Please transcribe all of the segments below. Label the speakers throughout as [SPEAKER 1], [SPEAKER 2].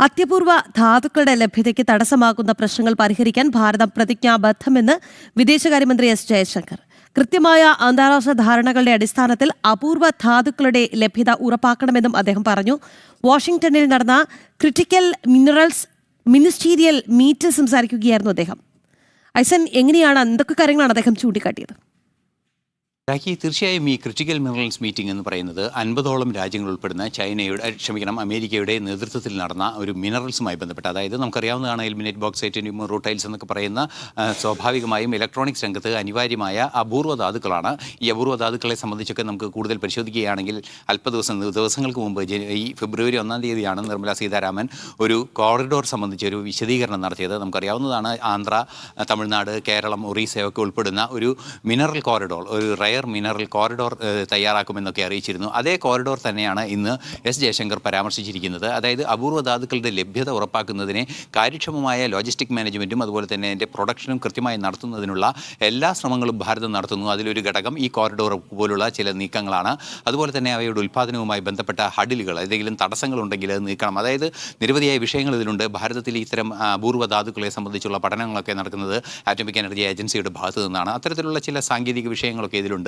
[SPEAKER 1] അത്യപൂർവ ധാതുക്കളുടെ ലഭ്യതയ്ക്ക് തടസ്സമാകുന്ന പ്രശ്നങ്ങൾ പരിഹരിക്കാൻ ഭാരതം പ്രതിജ്ഞാബദ്ധമെന്ന് വിദേശകാര്യമന്ത്രി എസ് ജയശങ്കർ. കൃത്യമായ അന്താരാഷ്ട്ര ധാരണകളുടെ അടിസ്ഥാനത്തിൽ അപൂർവ ധാതുക്കളുടെ ലഭ്യത ഉറപ്പാക്കണമെന്നും അദ്ദേഹം പറഞ്ഞു. വാഷിംഗ്ടണിൽ നടന്ന ക്രിട്ടിക്കൽ മിനറൽസ് മിനിസ്റ്റീരിയൽ മീറ്റിൽ സംസാരിക്കുകയായിരുന്നു അദ്ദേഹം. ഐസൻ, എന്തൊക്കെ കാര്യങ്ങളാണ് അദ്ദേഹം ചൂണ്ടിക്കാട്ടിയത്?
[SPEAKER 2] തീർച്ചയായും ഈ ക്രിട്ടിക്കൽ മിനറൽസ് മീറ്റിംഗ് എന്ന് പറയുന്നത് 50ഓളം രാജ്യങ്ങൾ ഉൾപ്പെടുന്ന അമേരിക്കയുടെ നേതൃത്വത്തിൽ നടന്ന ഒരു മിനറൽസുമായി ബന്ധപ്പെട്ട, അതായത് നമുക്കറിയാവുന്നതാണ് എലിമിനേറ്റ് ബോക്സൈറ്റ്, റൂട്ടൈൽസ് എന്നൊക്കെ പറയുന്ന സ്വാഭാവികമായും ഇലക്ട്രോണിക്സ് രംഗത്ത് അനിവാര്യമായ അപൂർവ ധാതുക്കളാണ്. ഈ അപൂർവ ധാതുക്കളെ സംബന്ധിച്ചൊക്കെ നമുക്ക് കൂടുതൽ പരിശോധിക്കുകയാണെങ്കിൽ ദിവസങ്ങൾക്ക് മുമ്പ് ഈ ഫെബ്രുവരി 1-ാം തീയതിയാണ് നിർമ്മല സീതാരാമൻ ഒരു കോറിഡോർ സംബന്ധിച്ച് ഒരു വിശദീകരണം നടത്തിയത്. നമുക്കറിയാവുന്നതാണ് ആന്ധ്ര, തമിഴ്നാട്, കേരളം, ഒറീസയൊക്കെ ഉൾപ്പെടുന്ന ഒരു മിനറൽ കോറിഡോർ, ഒരു മിനറൽ കോറിഡോർ തയ്യാറാക്കുമെന്നൊക്കെ അറിയിച്ചിരുന്നു. അതേ കോറിഡോർ തന്നെയാണ് ഇന്ന് എസ് ജയശങ്കർ പരാമർശിച്ചിരിക്കുന്നത്. അതായത് അപൂർവ ധാതുക്കളുടെ ലഭ്യത ഉറപ്പാക്കുന്നതിനെ കാര്യക്ഷമമായ ലോജിസ്റ്റിക് മാനേജ്മെൻറ്റും അതുപോലെ തന്നെ അതിൻ്റെ പ്രൊഡക്ഷനും കൃത്യമായി നടത്തുന്നതിനുള്ള എല്ലാ ശ്രമങ്ങളും ഭാരതം നടത്തുന്നു. അതിലൊരു ഘടകം ഈ കോറിഡോർ പോലുള്ള ചില നീക്കങ്ങളാണ്. അതുപോലെ തന്നെ അവയുടെ ഉൽപ്പാദനവുമായി ബന്ധപ്പെട്ട ഹഡിലുകൾ, ഏതെങ്കിലും തടസ്സങ്ങളുണ്ടെങ്കിൽ അത് നീക്കണം. അതായത് നിരവധിയായ വിഷയങ്ങൾ ഇതിലുണ്ട്. ഭാരതത്തിൽ ഇത്തരം അപൂർവ ധാതുക്കളെ സംബന്ധിച്ചുള്ള പഠനങ്ങളൊക്കെ നടക്കുന്നത് ആറ്റോമിക് എനർജി ഏജൻസിയുടെ ഭാഗത്തു നിന്നാണ്. അത്തരത്തിലുള്ള ചില സാങ്കേതിക വിഷയങ്ങളൊക്കെ ഇതിലുണ്ട്.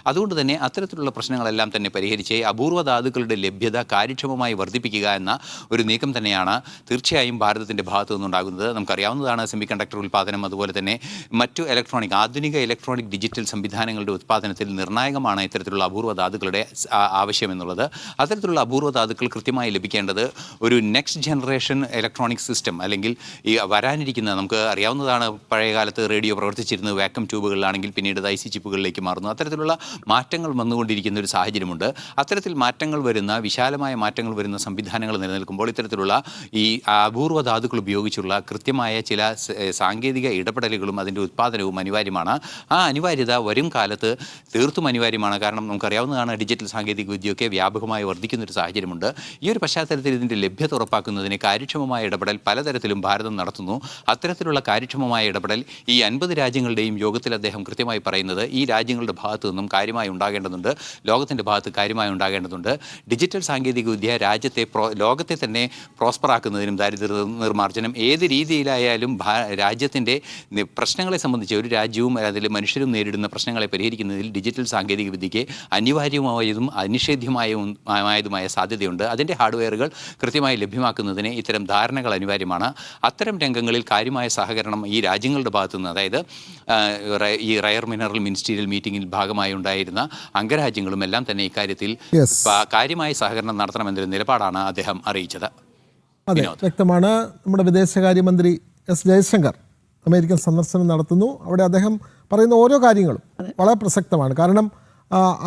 [SPEAKER 2] അതുകൊണ്ട് തന്നെ അത്തരത്തിലുള്ള പ്രശ്നങ്ങളെല്ലാം തന്നെ പരിഹരിച്ച് അപൂർവ ധാതുക്കളുടെ ലഭ്യത കാര്യക്ഷമമായി വർദ്ധിപ്പിക്കുക എന്ന ഒരു നീക്കം തന്നെയാണ് തീർച്ചയായും ഭാരതത്തിൻ്റെ ഭാഗത്തു നിന്നുണ്ടാകുന്നത്. നമുക്കറിയാവുന്നതാണ് സെമി കണ്ടക്ടർ ഉൽപ്പാദനം, അതുപോലെ തന്നെ മറ്റു ആധുനിക ഇലക്ട്രോണിക് ഡിജിറ്റൽ സംവിധാനങ്ങളുടെ ഉത്പാദനത്തിൽ നിർണായകമാണ് ഇത്തരത്തിലുള്ള അപൂർവ ധാതുക്കളുടെ ആവശ്യമെന്നുള്ളത്. അത്തരത്തിലുള്ള അപൂർവ ധാതുക്കൾ കൃത്യമായി ലഭിക്കേണ്ടത് ഒരു നെക്സ്റ്റ് ജനറേഷൻ ഇലക്ട്രോണിക് സിസ്റ്റം, അല്ലെങ്കിൽ ഈ വരാനിരിക്കുന്ന, നമുക്ക് അറിയാവുന്നതാണ് പഴയകാലത്ത് റേഡിയോ പ്രവർത്തിച്ചിരുന്നത് വാക്വം ട്യൂബുകളിലാണെങ്കിൽ പിന്നീട് IC ചിപ്പുകളിലേക്ക് മാറുന്നു. അത്തരത്തിലുള്ള മാറ്റങ്ങൾ വന്നുകൊണ്ടിരിക്കുന്ന ഒരു സാഹചര്യമുണ്ട്. അത്തരത്തിൽ വിശാലമായ മാറ്റങ്ങൾ വരുന്ന സംവിധാനങ്ങൾ നിലനിൽക്കുമ്പോൾ ഇത്തരത്തിലുള്ള ഈ അപൂർവ ധാതുക്കൾ ഉപയോഗിച്ചുള്ള കൃത്യമായ ചില സാങ്കേതിക ഇടപെടലുകളും അതിൻ്റെ ഉത്പാദനവും അനിവാര്യമാണ്. ആ അനിവാര്യത വരും കാലത്ത് തീർത്തും അനിവാര്യമാണ്. കാരണം നമുക്കറിയാവുന്നതാണ് ഡിജിറ്റൽ സാങ്കേതിക വിദ്യയൊക്കെ വ്യാപകമായി വർദ്ധിക്കുന്നൊരു സാഹചര്യമുണ്ട്. ഈ ഒരു പശ്ചാത്തലത്തിൽ ഇതിൻ്റെ ലഭ്യത ഉറപ്പാക്കുന്നതിന് കാര്യക്ഷമമായ ഇടപെടൽ പലതരത്തിലും ഭാരതം നടത്തുന്നു. അത്തരത്തിലുള്ള കാര്യക്ഷമമായ ഇടപെടൽ ഈ 50 രാജ്യങ്ങളുടെയും യോഗത്തിൽ അദ്ദേഹം കൃത്യമായി പറയുന്നത് ഈ രാജ്യങ്ങളുടെ ഭാഗത്തു നിന്നും കാര്യമായി ഉണ്ടാകേണ്ടതുണ്ട്, ലോകത്തിൻ്റെ ഭാഗത്ത് കാര്യമായി ഉണ്ടാകേണ്ടതുണ്ട്. ഡിജിറ്റൽ സാങ്കേതിക വിദ്യ ലോകത്തെ തന്നെ പ്രോസ്പറാക്കുന്നതിനും ദാരിദ്ര്യ നിർമ്മാർജ്ജനം ഏത് രീതിയിലായാലും രാജ്യത്തിൻ്റെ പ്രശ്നങ്ങളെ സംബന്ധിച്ച് ഒരു രാജ്യവും അതിൽ മനുഷ്യരും നേരിടുന്ന പ്രശ്നങ്ങളെ പരിഹരിക്കുന്നതിൽ ഡിജിറ്റൽ സാങ്കേതിക വിദ്യയ്ക്ക് അനിവാര്യമായതും അനിഷേധ്യമായതുമായ സാധ്യതയുണ്ട്. അതിൻ്റെ ഹാർഡ്വെയറുകൾ കൃത്യമായി ലഭ്യമാക്കുന്നതിന് ഇത്തരം ധാരണകൾ അനിവാര്യമാണ്. അത്തരം രംഗങ്ങളിൽ കാര്യമായ സഹകരണം ഈ രാജ്യങ്ങളുടെ ഭാഗത്തു നിന്ന്, അതായത് ഈ റയർ മിനറൽ മിനിസ്റ്റീരിയൽ മീറ്റിംഗിൽ ഭാഗമായി ഉണ്ടായിരുന്ന അംഗരാജ്യങ്ങളും എല്ലാം തന്നെ ഇക്കാര്യത്തിൽ കാര്യമായ സഹകരണം നടത്തണമെന്നൊരു നിലപാടാണ് അദ്ദേഹം അറിയിച്ചത്.
[SPEAKER 3] അതെ, വ്യക്തമാണ്. നമ്മുടെ വിദേശകാര്യമന്ത്രി എസ് ജയശങ്കർ അമേരിക്കൻ സന്ദർശനം നടത്തുന്നു. അവിടെ അദ്ദേഹം പറയുന്ന ഓരോ കാര്യങ്ങളും വളരെ പ്രസക്തമാണ്. കാരണം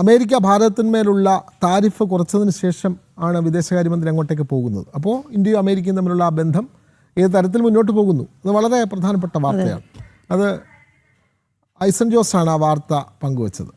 [SPEAKER 3] അമേരിക്ക ഭാരതത്തിന്മേലുള്ള താരിഫ് കുറച്ചതിന് ശേഷം ആണ് വിദേശകാര്യമന്ത്രി അങ്ങോട്ടേക്ക് പോകുന്നത്. അപ്പോൾ ഇന്ത്യയും അമേരിക്കയും തമ്മിലുള്ള ആ ബന്ധം ഏത് തരത്തിൽ മുന്നോട്ട് പോകുന്നു, അത് വളരെ പ്രധാനപ്പെട്ട വാർത്തയാണ്. അത് ഐസൻ ജോസാണ് ആ വാർത്ത പങ്കുവച്ചത്.